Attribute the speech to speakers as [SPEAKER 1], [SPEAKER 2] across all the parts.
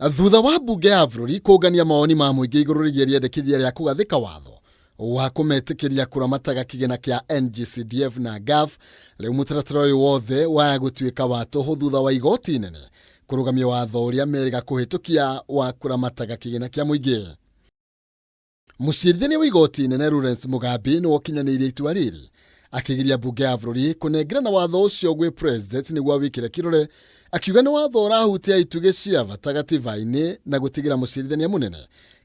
[SPEAKER 1] Thutha wa mbunge ya bũrũri kũngania mawoni ma mũingĩ igũrũ rĩgiĩ rĩendekithia rĩa kũgathĩka watho wa kũmetĩkĩria kũramataga kĩgĩna kĩa NGCDF na NGAAF, rĩu mũtaratara ũyũ wothe waya gũtuĩka wa tũhũ thutha wa igoti inene kũrũgamia watho ũrĩa merĩga kũhĩtũkia wa kũramataga kĩgĩna kĩa mũingĩ. Mũcirithania wa igoti inene Lawrence Mugambi nĩwe ũkinyanĩirie itua rĩrĩ, akĩgiria mbunge ya bũrũri kũnengerana watho ũcio gwĩ president nĩguo awĩkĩre kĩrore, akiuga nĩ watho ũrahutia itugĩ cia bata gatiba-inĩ na gũtigĩra mũcirithania mũnene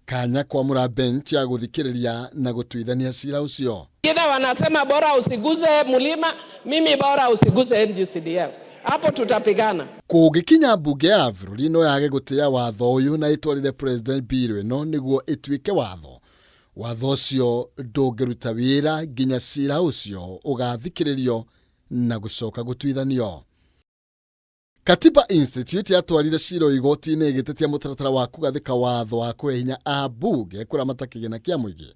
[SPEAKER 1] kanya kwamũra bench ya gũthikĩrĩria na gũtuithania cira ũcio.
[SPEAKER 2] Kida wanasema bora usiguze mlima, mimi bora usiguze NGCDF. Hapo tutapigana.
[SPEAKER 1] Kũngĩkinya mbunge ya bũrũri no yage gũtĩa watho ũyũ na ĩtwarire president bill ĩno nĩguo ĩtuĩke watho. Watho ũcio ndũngĩruta wĩra nginya cira ũcio ũgathikĩrĩrio na gũcoka gũtuithanio. Katiba Institute yatwarire cira igoti-inĩ ĩgĩtetia mũtaratara wa kũgathĩka watho wa kũhe hinya ambunge kũramata kĩgĩna kĩa mũingĩ,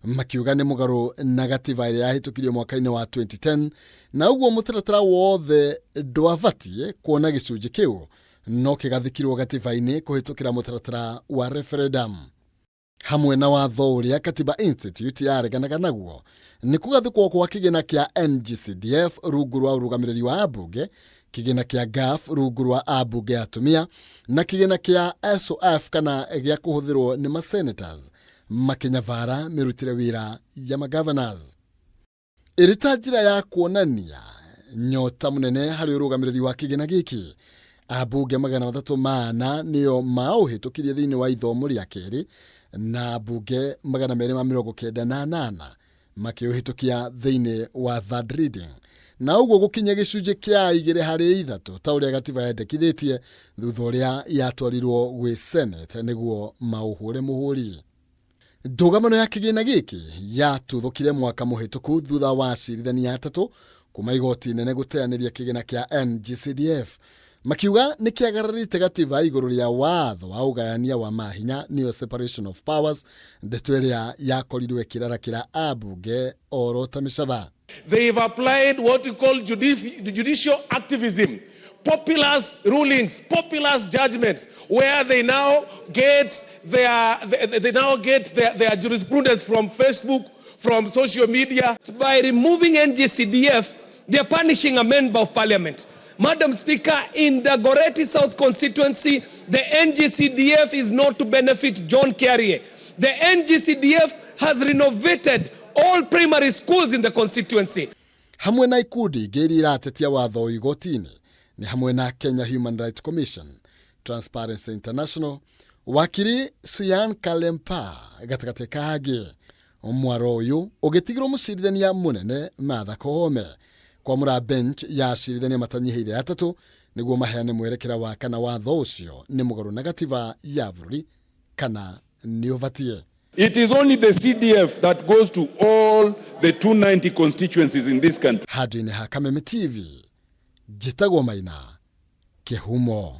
[SPEAKER 1] makiuga nĩ mũgarũ na gatiba ĩrĩa yahĩtũkirio mwaka-inĩ wa 2010, na ũguo mũtaratara wothe ndwabatiĩ kuona gĩcunjĩ kĩu no kĩgathikirwo gatiba-inĩ kũhĩtũkĩra mũtaratara wa referendum. Hamwe na watho ũrĩa Katiba Institute yareganaga naguo nĩ kũgathĩkwo kwa kĩgĩna kĩa NGCDF rungu rwa ũrũgamĩrĩri wa ambunge, kĩgĩna kĩa NGAAF rungu rwa ambunge atumia, na kĩgĩna kĩa SOF kana gĩa kũhũthĩrwo nĩ masenators makinyavara mĩrutĩre wĩra ya magovernors. Ĩrĩ ta njĩra ya kuonania nyota mũnene harĩ ũrũgamĩrĩri wa kĩgĩna gĩkĩ, ambunge 304 nĩo maũhĩtũkirie thĩinĩ wa ithomo rĩa kerĩ na ambunge 298 makĩũhĩtũkia thĩinĩ wa third reading, na ũguo gũkinya gĩcunjĩ kĩa 2/3 ta ũrĩa gatiba yendekithĩtie thutha ũrĩa yatwarirwo gwĩ Senate nĩguo maũhũre mũhũri. Ndũgamano ya kĩgĩna gĩkĩ yatuthũkire mwaka mũhĩtũku thutha wa acirithania atatũ kuma igoti inene guteaniria kĩgĩna kĩa NGCDF, makiuga nĩ kĩagararĩte gatiba igũrũ rĩa watho wa ũgayania wa mahinya nĩyo separation of powers, ndeto ĩrĩa yakorirwo ĩkĩrarakĩra ambunge oro ta mĩcatha.
[SPEAKER 3] They've applied what we call judicial activism, populist rulings, populist judgments, where they now get their jurisprudence from Facebook, from social media.
[SPEAKER 2] By removing NGCDF, they are punishing a member of parliament. Madam Speaker, in the Goreti South constituency, the NGCDF is not to benefit John KURI. The NGCDF has renovated all primary schools in the constituency.
[SPEAKER 1] Hamwe na ikundi ingĩ iratetia watho igoti-inĩ ni hamwe na Kenya Human Rights Commission, Transparency International, wakiri Suyan Kalempa gatagatĩ ka angĩ. Mwaro ũyũ ũgĩtigĩrwo mũcirithania mũnene Martha Koome kwamũra bench ya acirithania matanyihĩire atatũ nĩguo maheane mwerekera wa kana watho ũcio nĩ mũgarũ na gatiba ya bũrũri kana nĩ ũbatiĩ.
[SPEAKER 3] It is only the CDF that goes to all the 290 constituencies in this country.
[SPEAKER 1] Handũ-inĩ ha Kameme TV, njĩtagwo Maina Kĩhumo.